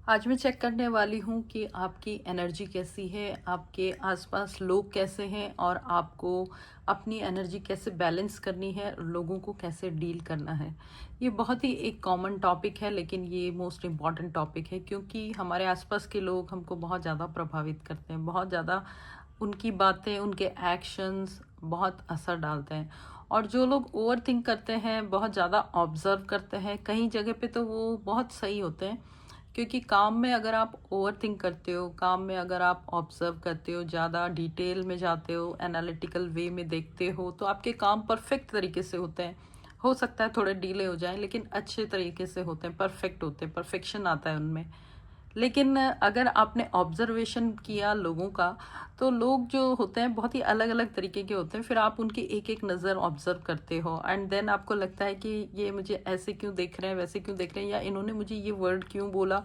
आज मैं चेक करने वाली हूँ कि आपकी एनर्जी कैसी है, आपके आसपास लोग कैसे हैं और आपको अपनी एनर्जी कैसे बैलेंस करनी है, लोगों को कैसे डील करना है। ये बहुत ही एक कॉमन टॉपिक है, लेकिन ये मोस्ट इम्पॉर्टेंट टॉपिक है क्योंकि हमारे आसपास के लोग हमको बहुत ज़्यादा प्रभावित करते हैं, बहुत ज़्यादा उनकी बातें, उनके एक्शंस बहुत असर डालते हैं। और जो लोग ओवर थिंक करते हैं, बहुत ज़्यादा ऑब्जर्व करते हैं, कहीं जगह पे तो वो बहुत सही होते हैं क्योंकि काम में अगर आप ओवर थिंक करते हो, काम में अगर आप ऑब्जर्व करते हो, ज़्यादा डिटेल में जाते हो, एनालिटिकल वे में देखते हो, तो आपके काम परफेक्ट तरीके से होते हैं। हो सकता है थोड़े डिले हो जाए, लेकिन अच्छे तरीके से होते हैं, परफेक्ट होते हैं, परफेक्शन आता है उनमें। लेकिन अगर आपने ऑब्जर्वेशन किया लोगों का, तो लोग जो होते हैं बहुत ही अलग अलग तरीके के होते हैं। फिर आप उनकी एक एक नज़र ऑब्जर्व करते हो एंड देन आपको लगता है कि ये मुझे ऐसे क्यों देख रहे हैं, वैसे क्यों देख रहे हैं, या इन्होंने मुझे ये वर्ड क्यों बोला।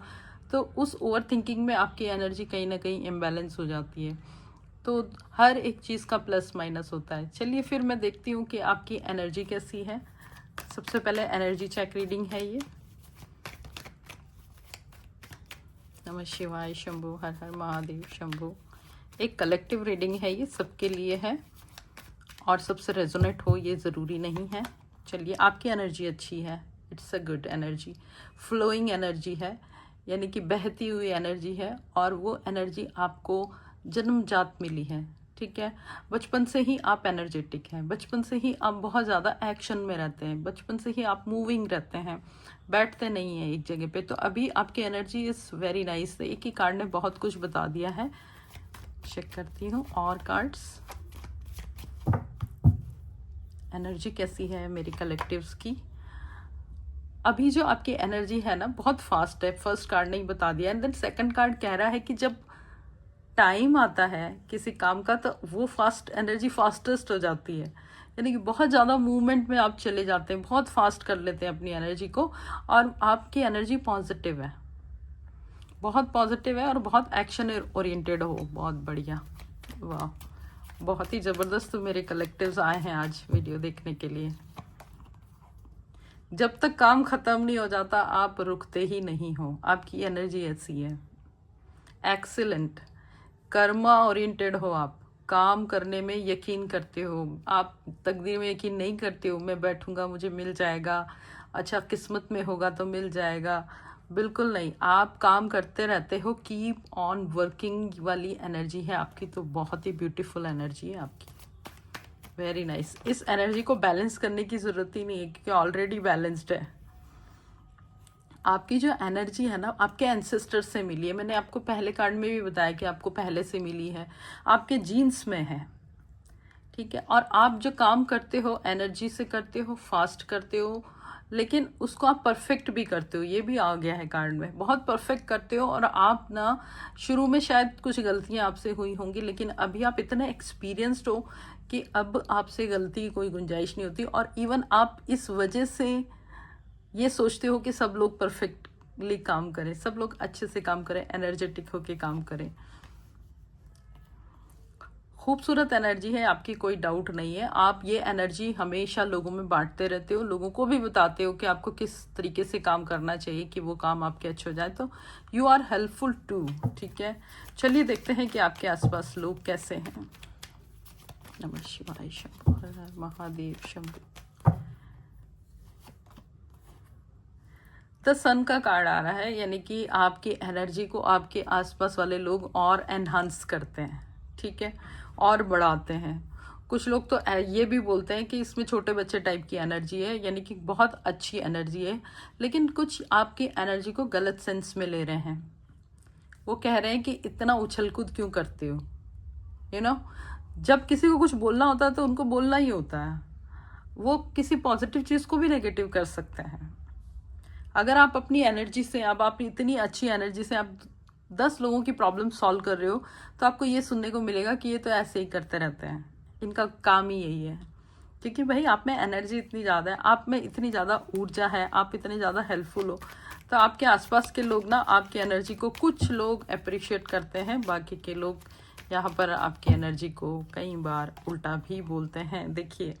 तो उस ओवर थिंकिंग में आपकी एनर्जी कहीं ना कहीं इम्बैलेंस हो जाती है। तो हर एक चीज़ का प्लस माइनस होता है। चलिए फिर मैं देखती हूँ कि आपकी एनर्जी कैसी है। सबसे पहले एनर्जी चेक रीडिंग है ये। नमः शिवाय शंभु, हर हर महादेव शंभु। एक कलेक्टिव रीडिंग है, ये सबके लिए है और सबसे रेजोनेट हो ये ज़रूरी नहीं है। चलिए, आपकी एनर्जी अच्छी है, it's a good energy, flowing energy है, यानी कि बहती हुई एनर्जी है। और वो एनर्जी आपको जन्मजात मिली है, ठीक है। बचपन से ही आप एनर्जेटिक हैं, बचपन से ही आप बहुत ज़्यादा एक्शन में रहते हैं, बचपन से ही आप मूविंग रहते हैं, बैठते नहीं हैं एक जगह पे। तो अभी आपकी एनर्जी इज़ वेरी नाइस। एक ही कार्ड ने बहुत कुछ बता दिया है। चेक करती हूँ और कार्ड्स। एनर्जी कैसी है मेरी कलेक्टिव्स की। अभी जो आपकी एनर्जी है ना, बहुत फास्ट है। फर्स्ट कार्ड ने ही बता दिया एंड देन सेकंड कार्ड कह रहा है कि जब टाइम आता है किसी काम का, तो वो फास्ट एनर्जी फास्टेस्ट हो जाती है, यानी कि बहुत ज़्यादा मूवमेंट में आप चले जाते हैं, बहुत फास्ट कर लेते हैं अपनी एनर्जी को। और आपकी एनर्जी पॉजिटिव है, बहुत पॉजिटिव है और बहुत एक्शन ओरिएंटेड हो। बहुत बढ़िया, वाह, बहुत ही ज़बरदस्त मेरे कलेक्टिव्स आए हैं आज वीडियो देखने के लिए। जब तक काम खत्म नहीं हो जाता आप रुकते ही नहीं हो, आपकी एनर्जी ऐसी है। एक्सीलेंट, कर्मा ओरिएंटेड हो आप, काम करने में यकीन करते हो। आप तकदीर में यकीन नहीं करते हो, मैं बैठूंगा मुझे मिल जाएगा, अच्छा किस्मत में होगा तो मिल जाएगा। बिल्कुल नहीं, आप काम करते रहते हो, कीप ऑन वर्किंग वाली एनर्जी है आपकी। तो बहुत ही ब्यूटीफुल एनर्जी है आपकी, वेरी नाइस। इस एनर्जी को बैलेंस करने की ज़रूरत ही नहीं है क्योंकि ऑलरेडी बैलेंस्ड है। आपकी जो एनर्जी है ना, आपके एंसेस्टर्स से मिली है। मैंने आपको पहले कार्ड में भी बताया कि आपको पहले से मिली है, आपके जीन्स में है, ठीक है। और आप जो काम करते हो एनर्जी से करते हो, फास्ट करते हो, लेकिन उसको आप परफेक्ट भी करते हो। ये भी आ गया है कार्ड में, बहुत परफेक्ट करते हो। और आप ना, शुरू में शायद कुछ गलतियां आपसे हुई होंगी, लेकिन अभी आप इतने एक्सपीरियंस्ड हो कि अब आपसे गलती की कोई गुंजाइश नहीं होती। और इवन आप इस वजह से ये सोचते हो कि सब लोग परफेक्टली काम करें, सब लोग अच्छे से काम करें, एनर्जेटिक होके काम करें। खूबसूरत एनर्जी है आपकी, कोई डाउट नहीं है। आप ये एनर्जी हमेशा लोगों में बांटते रहते हो, लोगों को भी बताते हो कि आपको किस तरीके से काम करना चाहिए कि वो काम आपके अच्छे हो जाए। तो यू आर हेल्पफुल टू, ठीक है। चलिए देखते हैं कि आपके आसपास लोग कैसे हैं। नमः शिवाय शंभु, हर हर महादेव शंभु। द सन का कार्ड आ रहा है, यानी कि आपकी एनर्जी को आपके आसपास वाले लोग और एनहांस करते हैं, ठीक है, और बढ़ाते हैं। कुछ लोग तो ये भी बोलते हैं कि इसमें छोटे बच्चे टाइप की एनर्जी है, यानी कि बहुत अच्छी एनर्जी है। लेकिन कुछ आपकी एनर्जी को गलत सेंस में ले रहे हैं। वो कह रहे हैं कि इतना उछल कूद क्यों करते हो, यू नो। जब किसी को कुछ बोलना होता है तो उनको बोलना ही होता है। वो किसी पॉजिटिव चीज़ को भी नेगेटिव कर सकते हैं। अगर आप अपनी एनर्जी से, अब आप इतनी अच्छी एनर्जी से आप 10 लोगों की प्रॉब्लम सॉल्व कर रहे हो, तो आपको ये सुनने को मिलेगा कि ये तो ऐसे ही करते रहते हैं, इनका काम ही यही है। क्योंकि भाई आप में एनर्जी इतनी ज़्यादा है, आप में इतनी ज़्यादा ऊर्जा है, आप इतने ज़्यादा हेल्पफुल हो, तो आपके आसपास के लोग ना आपकी एनर्जी को, कुछ लोग अप्रिशिएट करते हैं, बाकी के लोग यहाँ पर आपकी एनर्जी को कई बार उल्टा भी बोलते हैं। देखिए,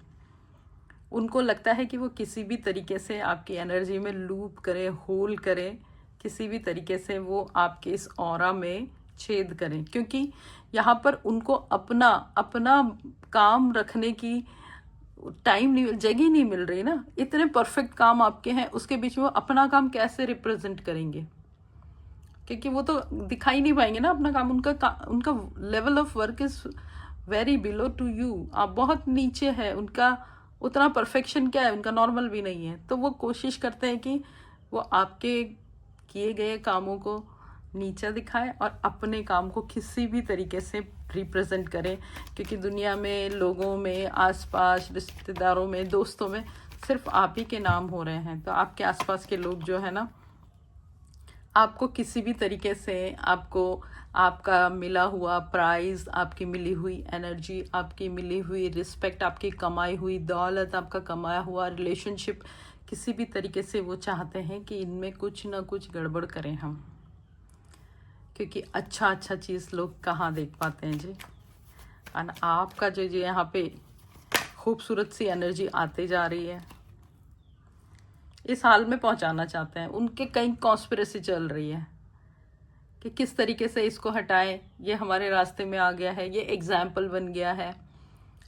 उनको लगता है कि वो किसी भी तरीके से आपकी एनर्जी में लूप करे, होल करे, किसी भी तरीके से वो आपके इस ऑरा में छेद करें, क्योंकि यहाँ पर उनको अपना अपना काम रखने की टाइम नहीं, जगह नहीं मिल रही ना। इतने परफेक्ट काम आपके हैं, उसके बीच में वो अपना काम कैसे रिप्रेजेंट करेंगे, क्योंकि वो तो दिखाई नहीं पाएंगे ना अपना काम। उनका level of work is very below to you, आप बहुत नीचे है। उनका उतना परफेक्शन क्या है, उनका नॉर्मल भी नहीं है। तो वो कोशिश करते हैं कि वो आपके किए गए कामों को नीचा दिखाए और अपने काम को किसी भी तरीके से रिप्रेजेंट करें, क्योंकि दुनिया में, लोगों में, आसपास, रिश्तेदारों में, दोस्तों में सिर्फ आप ही के नाम हो रहे हैं। तो आपके आसपास के लोग जो है ना, आपको किसी भी तरीके से, आपको आपका मिला हुआ प्राइज़, आपकी मिली हुई एनर्जी, आपकी मिली हुई रिस्पेक्ट, आपकी कमाई हुई दौलत, आपका कमाया हुआ रिलेशनशिप, किसी भी तरीके से वो चाहते हैं कि इनमें कुछ ना कुछ गड़बड़ करें हम, क्योंकि अच्छा अच्छा चीज़ लोग कहाँ देख पाते हैं जी। और आपका जो यहाँ पे खूबसूरत सी एनर्जी आते जा रही है, इस हाल में पहुंचाना चाहते हैं। उनके कई कॉन्स्पिरेसी चल रही है कि किस तरीके से इसको हटाएं। ये हमारे रास्ते में आ गया है, ये एग्जाम्पल बन गया है।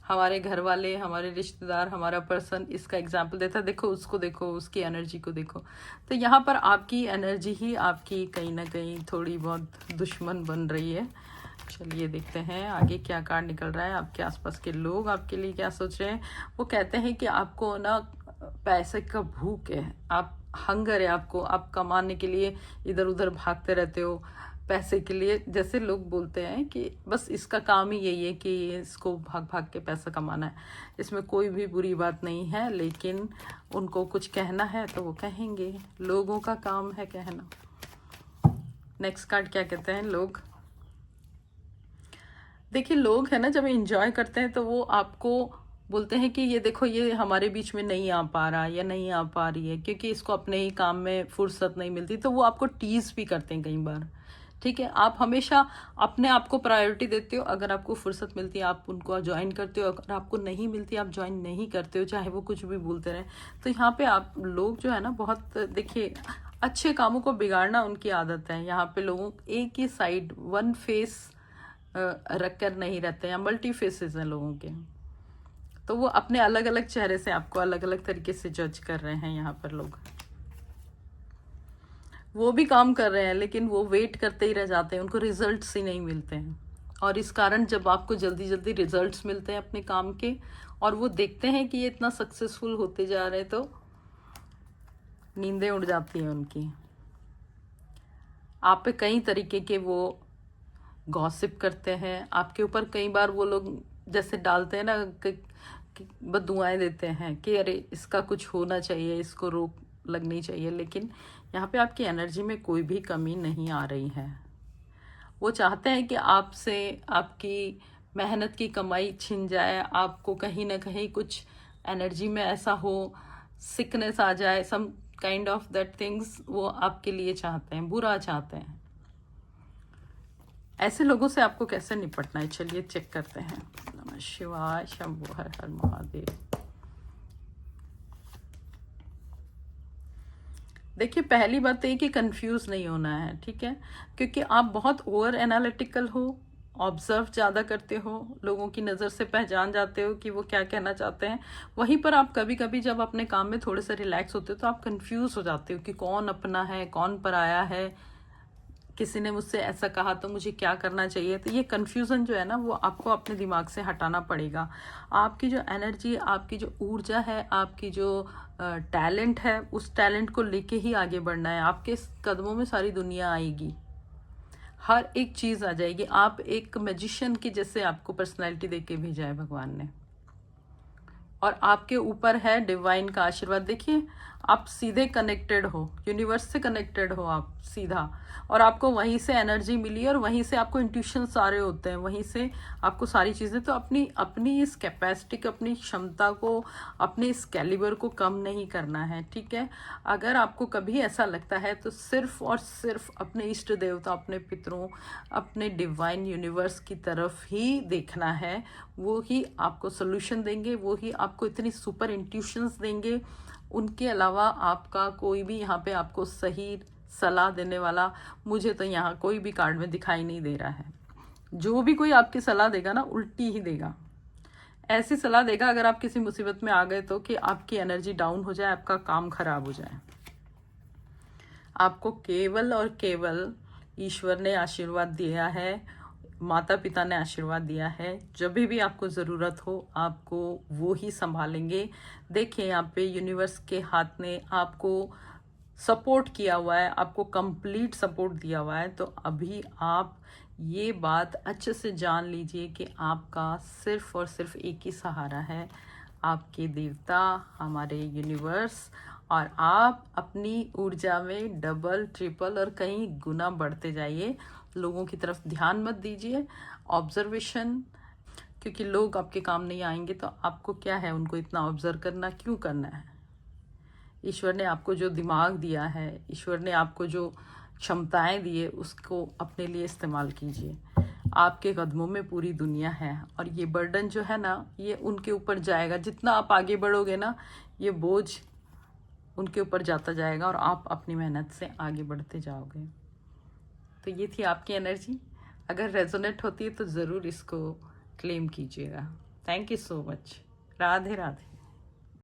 हमारे घर वाले, हमारे रिश्तेदार, हमारा पर्सन इसका एग्जाम्पल देता है, देखो उसको, देखो उसकी एनर्जी को देखो। तो यहाँ पर आपकी एनर्जी ही आपकी कहीं ना कहीं थोड़ी बहुत दुश्मन बन रही है। चलिए देखते हैं आगे क्या कार्ड निकल रहा है। आपके आसपास के लोग आपके लिए क्या सोच रहे हैं। वो कहते हैं कि आपको ना पैसे का भूख है, आप हंगर है आपको, आप कमाने के लिए इधर उधर भागते रहते हो पैसे के लिए। जैसे लोग बोलते हैं कि बस इसका काम ही यही है कि इसको भाग भाग के पैसा कमाना है। इसमें कोई भी बुरी बात नहीं है, लेकिन उनको कुछ कहना है तो वो कहेंगे, लोगों का काम है कहना। नेक्स्ट कार्ड क्या कहते हैं लोग। देखिए लोग है ना, जब एंजॉय करते हैं तो वो आपको बोलते हैं कि ये देखो, ये हमारे बीच में नहीं आ पा रहा या नहीं आ पा रही है, क्योंकि इसको अपने ही काम में फुर्सत नहीं मिलती। तो वो आपको टीज भी करते हैं कई बार। ठीक है, आप हमेशा अपने आप को प्रायोरिटी देते हो। अगर आपको फुर्सत मिलती है आप उनको ज्वाइन करते हो, अगर आपको नहीं मिलती आप ज्वाइन नहीं करते हो, चाहे वो कुछ भी बोलते रहे। तो यहाँ पे आप लोग जो है ना, बहुत देखिए अच्छे कामों को बिगाड़ना उनकी आदत है। यहाँ पे लोगों एक ही साइड, वन फेस रख कर नहीं रहते हैं, मल्टी फेसेस हैं लोगों के। तो वो अपने अलग अलग चेहरे से आपको अलग अलग तरीके से जज कर रहे हैं। यहाँ पर लोग वो भी काम कर रहे हैं, लेकिन वो वेट करते ही रह जाते हैं, उनको रिजल्ट्स ही नहीं मिलते हैं। और इस कारण जब आपको जल्दी जल्दी रिजल्ट्स मिलते हैं अपने काम के, और वो देखते हैं कि ये इतना सक्सेसफुल होते जा रहे हैं, तो नींदें उड़ जाती हैं उनकी। आप पे कई तरीके के वो गॉसिप करते हैं, आपके ऊपर कई बार वो लोग जैसे डालते हैं ना, बददुआएं देते हैं कि अरे इसका कुछ होना चाहिए, इसको रोक लगनी चाहिए। लेकिन यहाँ पे आपकी एनर्जी में कोई भी कमी नहीं आ रही है। वो चाहते हैं कि आपसे आपकी मेहनत की कमाई छिन जाए, आपको कहीं ना कहीं कुछ एनर्जी में ऐसा हो, सिकनेस आ जाए, some kind of that things वो आपके लिए चाहते हैं, बुरा चाहते हैं। ऐसे लोगों से आपको कैसे निपटना है, चलिए चेक करते हैं। नमः शिवाय, शंभु हर हर महादेव। देखिए पहली बात तो ये कि कंफ्यूज नहीं होना है, ठीक है, क्योंकि आप बहुत ओवर एनालिटिकल हो, ऑब्जर्व ज़्यादा करते हो, लोगों की नज़र से पहचान जाते हो कि वो क्या कहना चाहते हैं। वहीं पर आप कभी कभी जब अपने काम में थोड़े से रिलैक्स होते हो तो आप कंफ्यूज हो जाते हो कि कौन अपना है, कौन पराया है, किसी ने मुझसे ऐसा कहा तो मुझे क्या करना चाहिए। तो ये कन्फ्यूज़न जो है ना, वो आपको अपने दिमाग से हटाना पड़ेगा। आपकी जो एनर्जी, आपकी जो ऊर्जा है, आपकी जो टैलेंट है, उस टैलेंट को लेके ही आगे बढ़ना है। आपके कदमों में सारी दुनिया आएगी, हर एक चीज़ आ जाएगी। आप एक मैजिशियन की जैसे आपको पर्सनैलिटी दे के भेजा है भगवान ने, और आपके ऊपर है डिवाइन का आशीर्वाद। देखिए आप सीधे कनेक्टेड हो, यूनिवर्स से कनेक्टेड हो आप सीधा, और आपको वहीं से एनर्जी मिली और वहीं से आपको इंट्यूशन सारे होते हैं, वहीं से आपको सारी चीज़ें। तो अपनी अपनी इस कैपेसिटी को, अपनी क्षमता को, अपने इस कैलिबर को कम नहीं करना है, ठीक है। अगर आपको कभी ऐसा लगता है तो सिर्फ और सिर्फ अपने इष्ट देवता, अपने पितरों, अपने डिवाइन यूनिवर्स की तरफ ही देखना है। वो ही आपको सोल्यूशन देंगे, वो ही आपको इतनी सुपर इंट्यूशंस देंगे। उनके अलावा आपका कोई भी यहाँ पे आपको सही सलाह देने वाला मुझे तो यहाँ कोई भी कार्ड में दिखाई नहीं दे रहा है। जो भी कोई आपकी सलाह देगा ना, उल्टी ही देगा। ऐसी सलाह देगा अगर आप किसी मुसीबत में आ गए तो, कि आपकी एनर्जी डाउन हो जाए, आपका काम खराब हो जाए। आपको केवल और केवल ईश्वर ने आशीर्वाद दिया है, माता पिता ने आशीर्वाद दिया है। जब भी आपको ज़रूरत हो आपको वो ही संभालेंगे। देखिए यहाँ पे यूनिवर्स के हाथ ने आपको सपोर्ट किया हुआ है, आपको कंप्लीट सपोर्ट दिया हुआ है। तो अभी आप ये बात अच्छे से जान लीजिए कि आपका सिर्फ और सिर्फ एक ही सहारा है, आपके देवता, हमारे यूनिवर्स। और आप अपनी ऊर्जा में डबल, ट्रिपल और कई गुना बढ़ते जाइए। लोगों की तरफ ध्यान मत दीजिए, ऑब्जर्वेशन, क्योंकि लोग आपके काम नहीं आएंगे तो आपको क्या है उनको इतना ऑब्जर्व करना, क्यों करना है। ईश्वर ने आपको जो दिमाग दिया है, ईश्वर ने आपको जो क्षमताएं दी है, उसको अपने लिए इस्तेमाल कीजिए। आपके कदमों में पूरी दुनिया है और ये बर्डन जो है ना, ये उनके ऊपर जाएगा। जितना आप आगे बढ़ोगे ना, ये बोझ उनके ऊपर जाता जाएगा और आप अपनी मेहनत से आगे बढ़ते जाओगे। तो ये थी आपकी एनर्जी। अगर रेजोनेट होती है तो ज़रूर इसको क्लेम कीजिएगा। Thank you so much. Radhe Radhe.